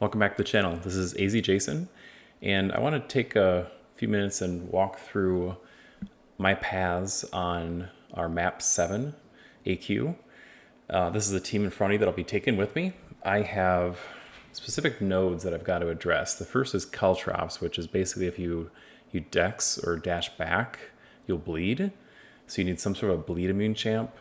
Welcome back to the channel. This is AZ Jason, and I want to take a few minutes and walk through my paths on our map 7 AQ. This is a team in front of you that I'll be taking with me. I have specific nodes that I've got to address. The first is Caltrops, which is basically if you dex or dash back, you'll bleed. So you need some sort of bleed immune champ.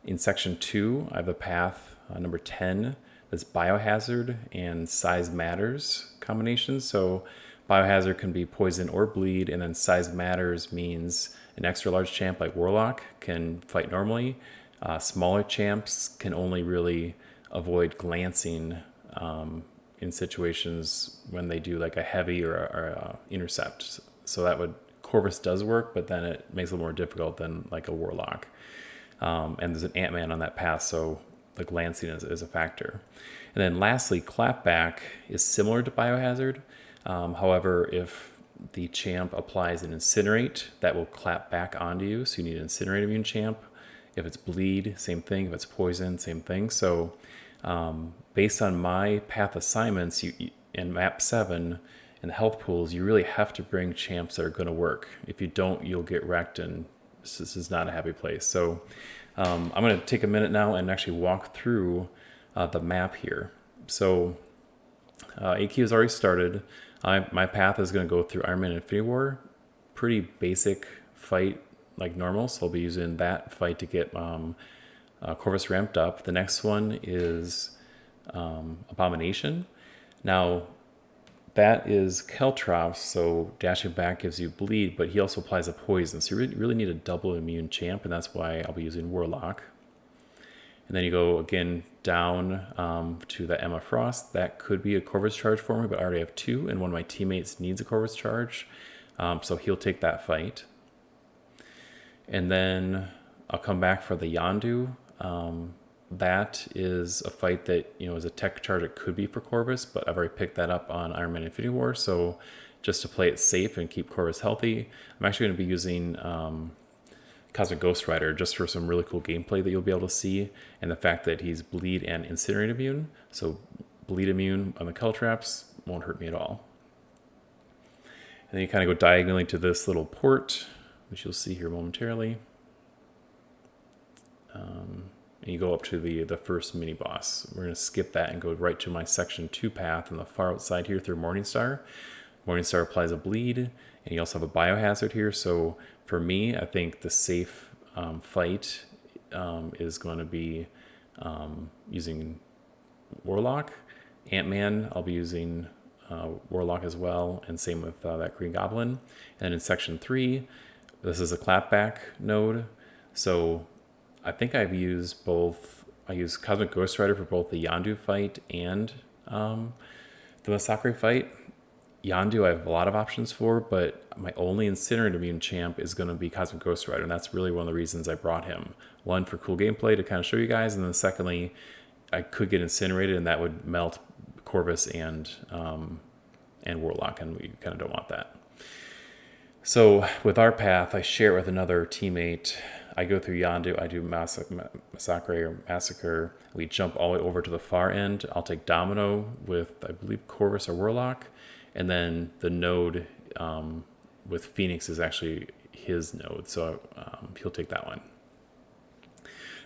In section 2, I have a path, number 10, that's biohazard and size matters combinations. So biohazard can be poison or bleed, and then size matters means an extra large champ like Warlock can fight normally. Smaller champs can only really avoid glancing in situations when they do like a heavy or a intercept. So that would, Corvus does work, but then it makes it a little more difficult than like a Warlock. And there's an AntMan on that path, so the glancing is a factor. And then lastly, clapback is similar to biohazard. However, if the champ applies an incinerate, that will clap back onto you. So you need an incinerate immune champ. If it's bleed, same thing. If it's poison, same thing. So based on my path assignments in map 7 and the health pools, you really have to bring champs that are going to work. If you don't, you'll get wrecked, and this is not a happy place. So I'm going to take a minute now and actually walk through the map here. So AQ has already started. My path is going to go through AntMan Infinity War. Pretty basic fight like normal, so I'll be using that fight to get Corvus ramped up. The next one is Abomination. Now, that is Caltrops, so dashing back gives you bleed, but he also applies a poison. So you really need a double immune champ, and that's why I'll be using Warlock. And then you go again down to the Emma Frost. That could be a Corvus charge for me, but I already have 2, and one of my teammates needs a Corvus charge, so he'll take that fight. And then I'll come back for the Yondu. That is a fight that, is a tech charge. It could be for Corvus, but I've already picked that up on AntMan Infinity War. So just to play it safe and keep Corvus healthy, I'm actually going to be using Cosmic Ghost Rider just for some really cool gameplay that you'll be able to see, and the fact that he's bleed and incinerate immune. So bleed immune on the Caltrops won't hurt me at all. And then you kind of go diagonally to this little port, which you'll see here momentarily. And you go up to the first mini boss. We're going to skip that and go right to my section 2 path on the far outside here through Morningstar. Morningstar applies a bleed, and you also have a biohazard here. So for me, I think the safe fight is going to be using Warlock. AntMan, I'll be using Warlock as well, and same with that Green Goblin. And in section 3, this is a clapback node. So I think I've used both. I use Cosmic Ghost Rider for both the Yondu fight and the Sakurai fight. Yondu I have a lot of options for, but my only incinerate immune champ is going to be Cosmic Ghost Rider, and that's really one of the reasons I brought him. One, for cool gameplay to kind of show you guys, and then secondly, I could get incinerated, and that would melt Corvus and Warlock, and we kind of don't want that. So with our path, I share it with another teammate. I go through Yondu, I do Massacre or Massacre. We jump all the way over to the far end. I'll take Domino with, I believe, Corvus or Warlock. And then the node with Phoenix is actually his node, so he'll take that one.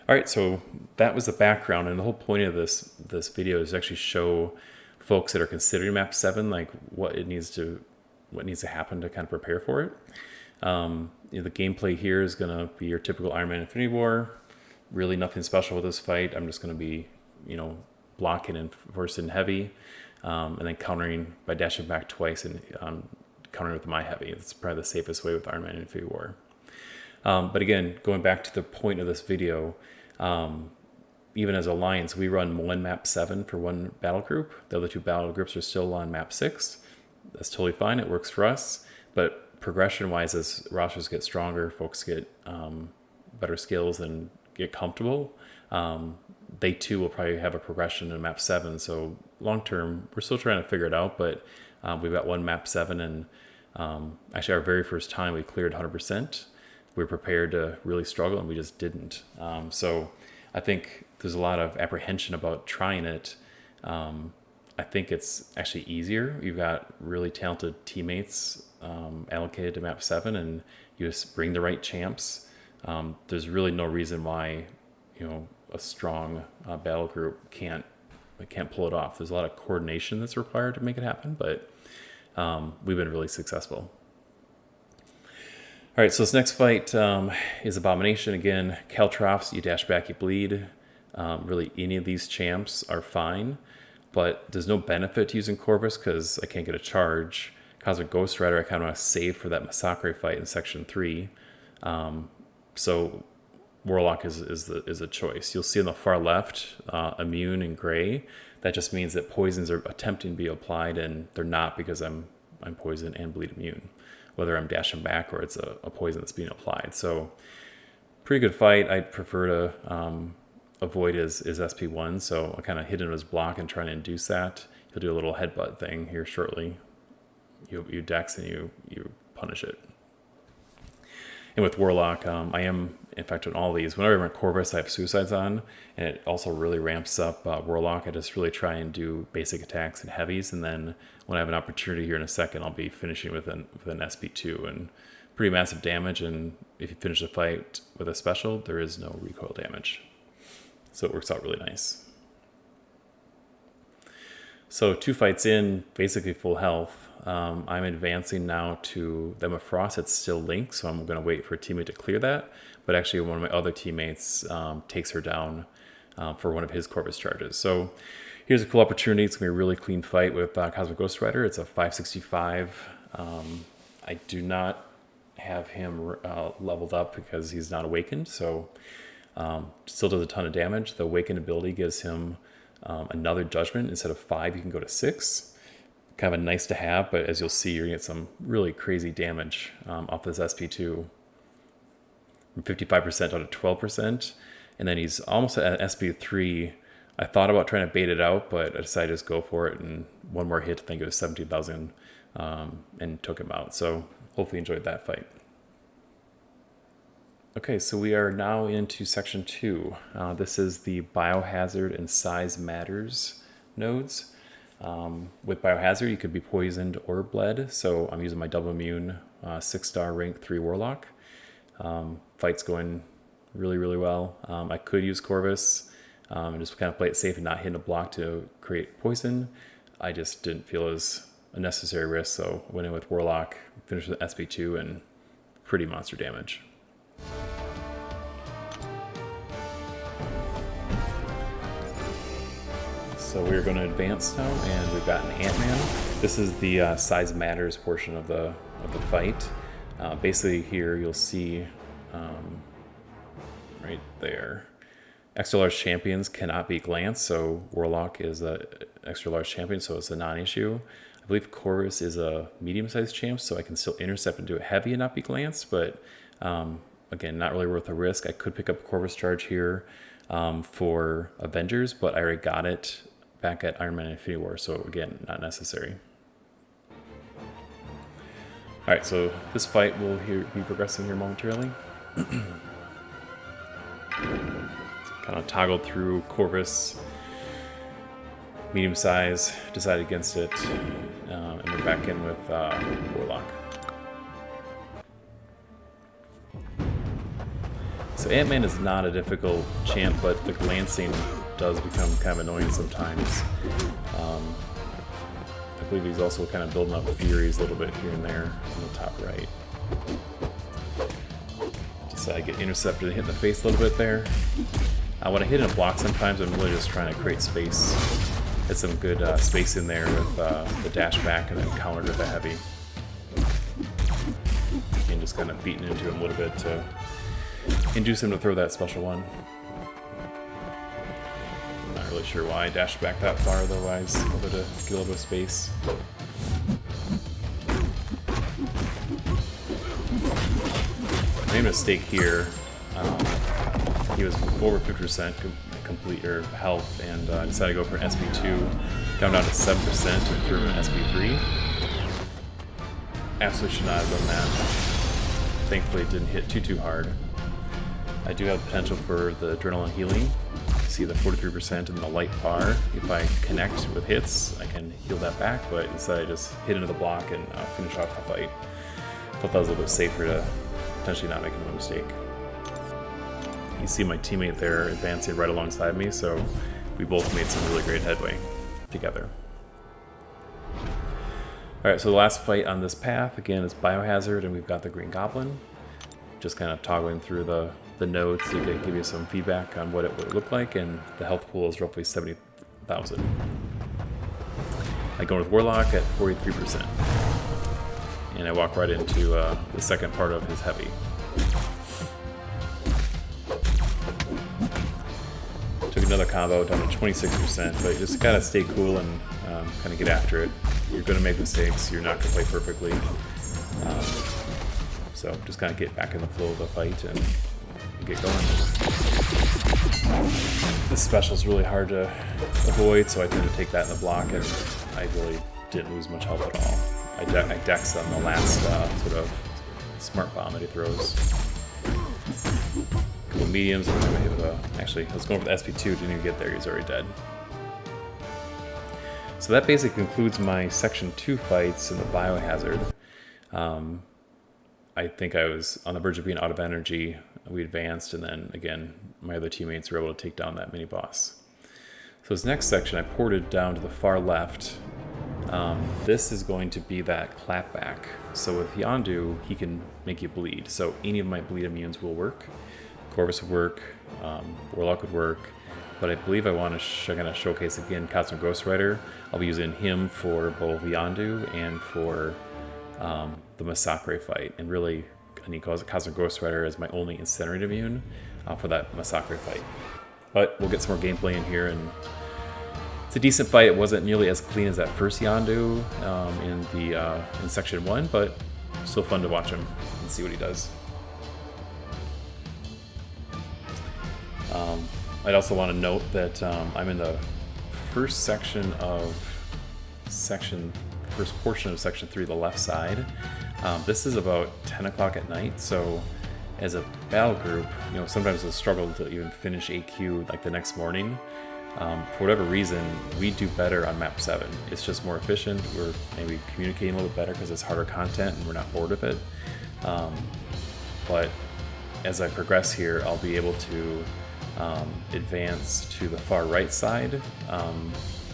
All right, so that was the background, and the whole point of this video is to actually show folks that are considering Map 7, like what needs to happen to kind of prepare for it. The gameplay here is going to be your typical AntMan Infinity War. Really nothing special with this fight. I'm just going to be, blocking and first in heavy, and then countering by dashing back twice and countering with my heavy. That's probably the safest way with AntMan Infinity War. But again, going back to the point of this video, even as Alliance, we run one map 7 for one battle group. The other 2 battle groups are still on map 6. That's totally fine. It works for us. But progression-wise, as rosters get stronger, folks get better skills and get comfortable, they too will probably have a progression in map 7. So long-term, we're still trying to figure it out, but we've got one map 7, and actually our very first time we cleared 100%. We were prepared to really struggle, and we just didn't. So I think there's a lot of apprehension about trying it I think it's actually easier. You've got really talented teammates allocated to map 7, and you just bring the right champs. There's really no reason why, a strong battle group can't pull it off. There's a lot of coordination that's required to make it happen, but we've been really successful. All right, so this next fight is Abomination. Again, Caltrops, you dash back, you bleed. Really, any of these champs are fine, but there's no benefit to using Corvus because I can't get a charge. Cosmic Ghost Rider, I kind of want to save for that Sakurai fight in Section 3. So Warlock is a choice. You'll see on the far left, immune in gray. That just means that poisons are attempting to be applied, and they're not because I'm poison and bleed immune, whether I'm dashing back or it's a poison that's being applied. So pretty good fight. I'd prefer to avoid his SP1, so I kind of hit into his block and try to induce that. He'll do a little headbutt thing here shortly. You dex and you punish it. And with Warlock, I am, in fact, on all these, whenever I'm in Corvus, I have Suicides on, and it also really ramps up Warlock. I just really try and do basic attacks and heavies, and then when I have an opportunity here in a second, I'll be finishing with an SP2, and pretty massive damage, and if you finish the fight with a special, there is no recoil damage. So it works out really nice. So 2 fights in, basically full health. I'm advancing now to them of Frost. It's still Link, so I'm going to wait for a teammate to clear that. But actually, one of my other teammates takes her down for one of his Corvus charges. So here's a cool opportunity. It's going to be a really clean fight with Cosmic Ghost Rider. It's a 565. I do not have him leveled up because he's not awakened, so still does a ton of damage. The awakened ability gives him another judgment. Instead of 5, you can go to 6. Kind of a nice to have, but as you'll see, you're going to get some really crazy damage off this SP2. From 55% down to 12%. And then he's almost at SP3. I thought about trying to bait it out, but I decided to just go for it. And one more hit, I think it was 17,000, and took him out. So hopefully you enjoyed that fight. Okay, so we are now into Section 2. This is the Biohazard and Size Matters nodes. With Biohazard, you could be poisoned or bled, so I'm using my double immune 6-star rank 3 Warlock. Fight's going really, really well. I could use Corvus and just kind of play it safe and not hit a block to create poison. I just didn't feel it was a necessary risk, so went in with Warlock, finished with SP2, and pretty monster damage. So we're going to advance now, and we've got an AntMan. This is the Size Matters portion of the fight. Basically here you'll see right there, extra large champions cannot be glanced, so Warlock is a extra large champion, so it's a non-issue. I believe Corvus is a medium-sized champ, so I can still intercept and do it heavy and not be glanced, but again, not really worth the risk. I could pick up a Corvus charge here for Avengers, but I already got it back at Iron Man Infinity War, so again, not necessary. Alright, so this fight will be progressing here momentarily. Kind of toggled through Corvus, medium size, decided against it, and we're back in with Warlock. So AntMan is not a difficult champ, but the glancing does become kind of annoying sometimes. I believe he's also kind of building up Furies a little bit here and there on the top right. Just I get intercepted and hit in the face a little bit there. When I hit in a block sometimes, I'm really just trying to create space. Get some good space in there with the dash back and then countered with a heavy. And just kind of beating into him a little bit to induce him to throw that special one. Not really sure why I dashed back that far, otherwise in order to get a little bit of space. I made a mistake here. He was over 50% complete or health, and I decided to go for an SP2, down to 7% and threw him an SP3. Absolutely should not have done that. Thankfully it didn't hit too hard. I do have potential for the adrenaline healing. see the 43% and the light bar. If I connect with hits, I can heal that back, but instead I just hit into the block and finish off the fight. Thought that was a little bit safer to potentially not make a mistake. You see my teammate there advancing right alongside me, so we both made some really great headway together. Alright, so the last fight on this path, again, is Biohazard, and we've got the Green Goblin. Just kind of toggling through the nodes to give you some feedback on what it would look like, and the health pool is roughly 70,000. I go with Warlock at 43%. And I walk right into the second part of his heavy. Took another combo down to 26%, but you just gotta stay cool and kind of get after it. You're gonna make mistakes, you're not gonna play perfectly. So just kind of get back in the flow of the fight and get going. This special is really hard to avoid, so I tend to take that in the block, and I really didn't lose much health at all. I dex on the last sort of smart bomb that he throws. A couple mediums, and then hit actually, I was going for the SP2, didn't even get there, he's already dead. So that basically concludes my Section 2 fights in the Biohazard. I think I was on the verge of being out of energy. We advanced, and then again, my other teammates were able to take down that mini boss. So this next section, I ported down to the far left. This is going to be that clapback. So with Yondu, he can make you bleed. So any of my bleed immunes will work. Corvus would work, Warlock would work, but I believe I want to kind of showcase again Cosmic Ghost Rider. I'll be using him for both Yondu and for the Sakurai fight, and really I need Cosmic Ghost Rider as my only incinerate immune for that Sakurai fight. But we'll get some more gameplay in here, and it's a decent fight. It wasn't nearly as clean as that first Yondu in Section 1, but still fun to watch him and see what he does. I'd also want to note that I'm in the first section of first portion of Section 3, the left side. This is about 10 o'clock at night, so as a battle group, sometimes we'll struggle to even finish AQ like the next morning. For whatever reason, we do better on map 7. It's just more efficient. We're maybe communicating a little bit better because it's harder content and we're not bored with it. But as I progress here, I'll be able to advance to the far right side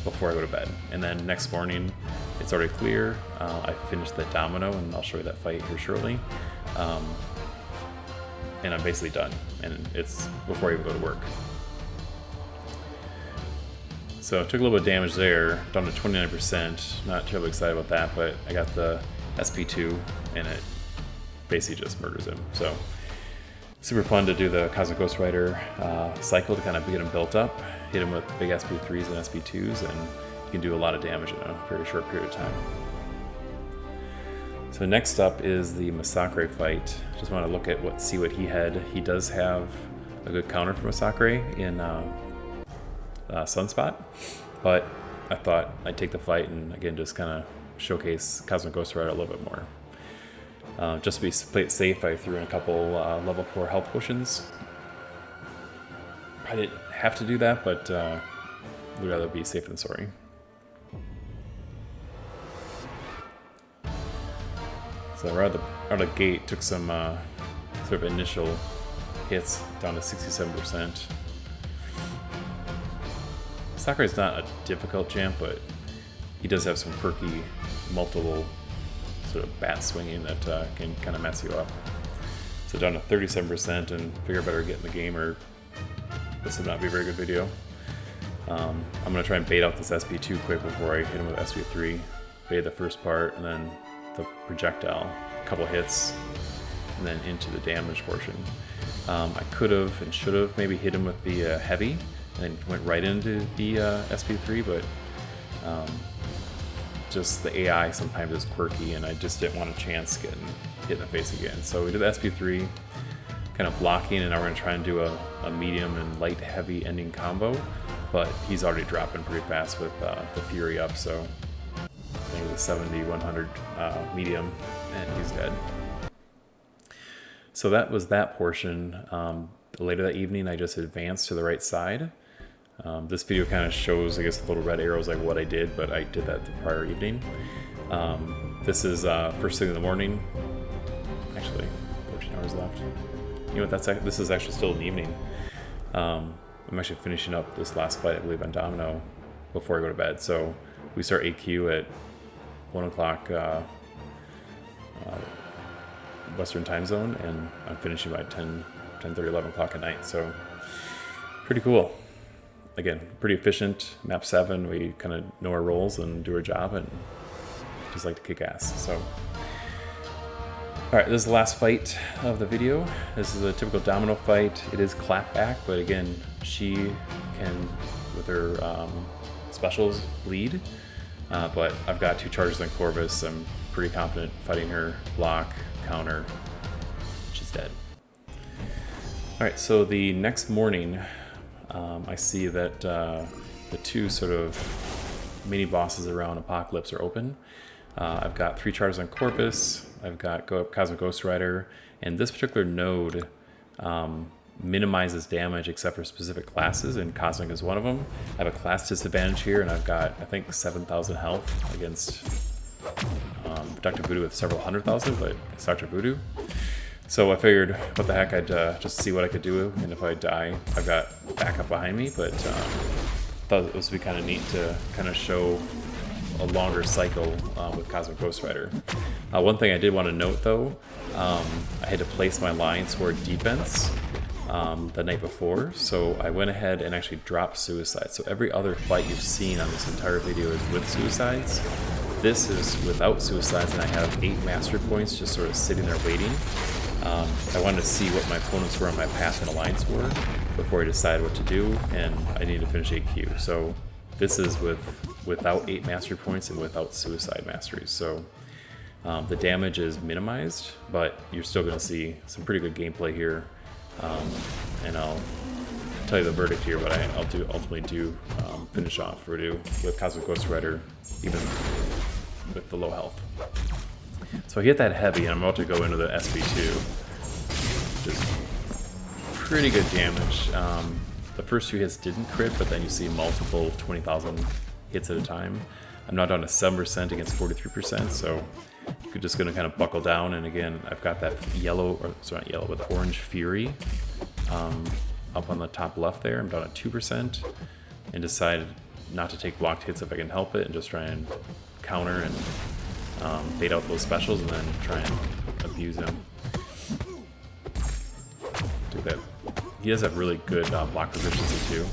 before I go to bed. And then next morning, it's already clear. I finished the Domino, and I'll show you that fight here shortly. And I'm basically done. And it's before I even go to work. So I took a little bit of damage there, down to 29%. Not terribly excited about that, but I got the SP2, and it basically just murders him. So super fun to do the Cosmic Ghost Rider cycle to kind of get him built up, hit him with big SP3s and SP2s, and you can do a lot of damage in a very short period of time. So next up is the Sakurai fight. Just want to see what he had. He does have a good counter for Sakurai in Sunspot, but I thought I'd take the fight and again just kind of showcase Cosmic Ghost Rider a little bit more. Just to play it safe, I threw in a couple level 4 health potions. I didn't have to do that, but would rather be safe than sorry. So right out of the gate, took some sort of initial hits down to 67%. Sakurai's not a difficult champ, but he does have some quirky, multiple sort of bat swinging that can kind of mess you up. So down to 37%, and figure I better get in the game or this would not be a very good video. I'm going to try and bait out this SP2 quick before I hit him with SP3. Bait the first part, and then the projectile, a couple hits, and then into the damage portion. I could have and should have maybe hit him with the heavy, and then went right into the SP3, but just the AI sometimes is quirky, and I just didn't want a chance getting hit in the face again. So we did the SP3, kind of blocking, and now we're going to try and do a medium and light heavy ending combo, but he's already dropping pretty fast with the Fury up, so I think it was 70-100 medium, and he's dead. So that was that portion. Later that evening, I just advanced to the right side This video kind of shows, I guess, the little red arrows like what I did, but I did that the prior evening. This is first thing in the morning. Actually, 14 hours left. You know what? This is actually still in the evening. I'm actually finishing up this last fight, I believe, on Domino before I go to bed. So we start AQ at 1 o'clock Western time zone, and I'm finishing by 10:30, 11 o'clock at night. So pretty cool. Again, pretty efficient. Map 7, we kind of know our roles and do our job, and just like to kick ass. So, all right, this is the last fight of the video. This is a typical Domino fight. It is clapback, but again, she can, with her specials, lead. But I've got 2 charges on Corvus. I'm pretty confident fighting her, block, counter. She's dead. All right, so the next morning, I see that the 2 sort of mini bosses around Apocalypse are open. I've got 3 charges on Corvus. I've got Cosmic Ghost Rider, and this particular node minimizes damage except for specific classes, and Cosmic is one of them. I have a class disadvantage here, and I've got, I think, 7,000 health against Dr. Voodoo with several 100,000, but it's Dr. Voodoo. So I figured, what the heck, I'd just see what I could do, and if I die, I've got backup behind me, but thought it would be kind of neat to kind of show a longer cycle with Cosmic Ghost Rider. One thing I did want to note, though, I had to place my lines toward defense the night before, so I went ahead and actually dropped suicides. So every other fight you've seen on this entire video is with suicides. This is without suicides, and I have 8 mastery points just sort of sitting there waiting. I wanted to see what my opponents were on my path and alliance were before I decided what to do, and I need to finish AQ. So this is without 8 mastery points and without suicide masteries. So the damage is minimized, but you're still going to see some pretty good gameplay here. And I'll tell you the verdict here, but I'll ultimately do finish off Voodoo with Cosmic Ghost Rider, even with the low health. So I hit that heavy, and I'm about to go into the SB2. Just pretty good damage. The first 2 hits didn't crit, but then you see multiple 20,000 hits at a time. I'm now down to 7% against 43%, so you're just going to kind of buckle down. And again, I've got that yellow, or sorry, not yellow, but orange Fury up on the top left there. I'm down at 2%, and decided not to take blocked hits if I can help it, and just try and counter and bait out those specials, and then try and abuse him. Do that. He does have really good block proficiency too.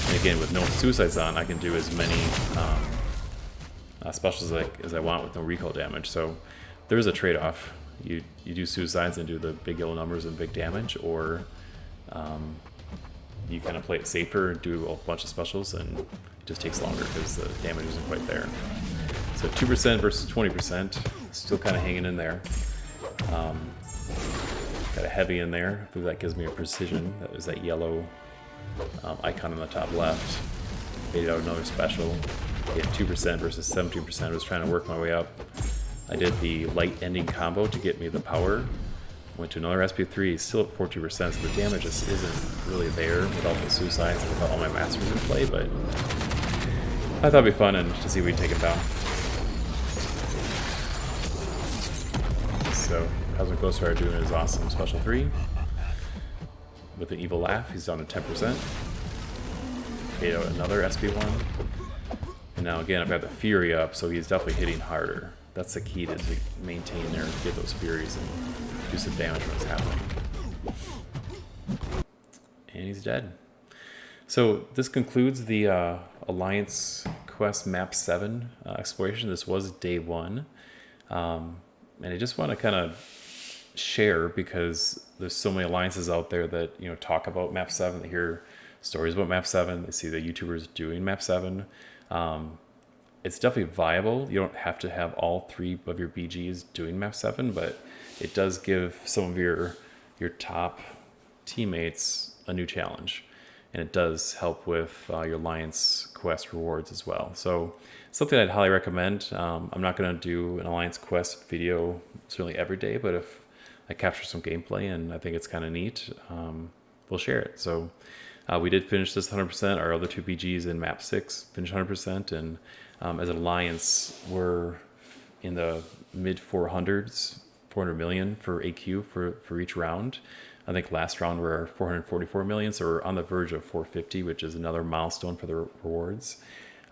And again, with no suicides on, I can do as many specials as I want with no recall damage. So there's a trade-off. You do suicides and do the big yellow numbers and big damage, or you kind of play it safer, do a bunch of specials, and it just takes longer because the damage isn't quite there. So 2% versus 20%, still kind of hanging in there. Got a heavy in there. I believe that gives me a precision. That was that yellow icon on the top left. Baited out another special. Get 2% versus 17%. I was trying to work my way up. I did the light ending combo to get me the power. Went to another SP3, still at 14%, so the damage just isn't really there without the suicides and without all my masters in play, but I thought it'd be fun and to see if we take it down. So Cosmic Ghost Rider doing his awesome special 3 with an evil laugh. He's down to 10%. Paid out another SP1, and now again I've got the Fury up, so he's definitely hitting harder. That's the key to maintain there, get those Furies and do some damage when it's happening. And he's dead. So this concludes the Alliance Quest Map 7 exploration. This was day 1. And I just want to kind of share, because there's so many alliances out there that, you know, talk about Map 7. They hear stories about Map 7. They see the YouTubers doing Map 7. It's definitely viable. You don't have to have all 3 of your BGs doing Map 7, but it does give some of your top teammates a new challenge. And it does help with your Alliance Quest rewards as well. So something I'd highly recommend. I'm not going to do an Alliance Quest video certainly every day, but if I capture some gameplay and I think it's kind of neat, we'll share it. So We did finish this 100%. Our other two BGs in map 6 finished 100%. And as an alliance, we're in the mid 400s, 400 million for AQ for each round. I think last round we're 444 million, so we're on the verge of 450, which is another milestone for the rewards.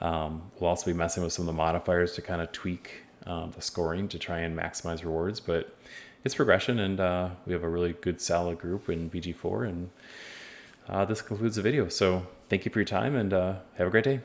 We'll also be messing with some of the modifiers to kind of tweak the scoring to try and maximize rewards, but it's progression, and we have a really good solid group in BG4, and this concludes the video. So thank you for your time, and have a great day.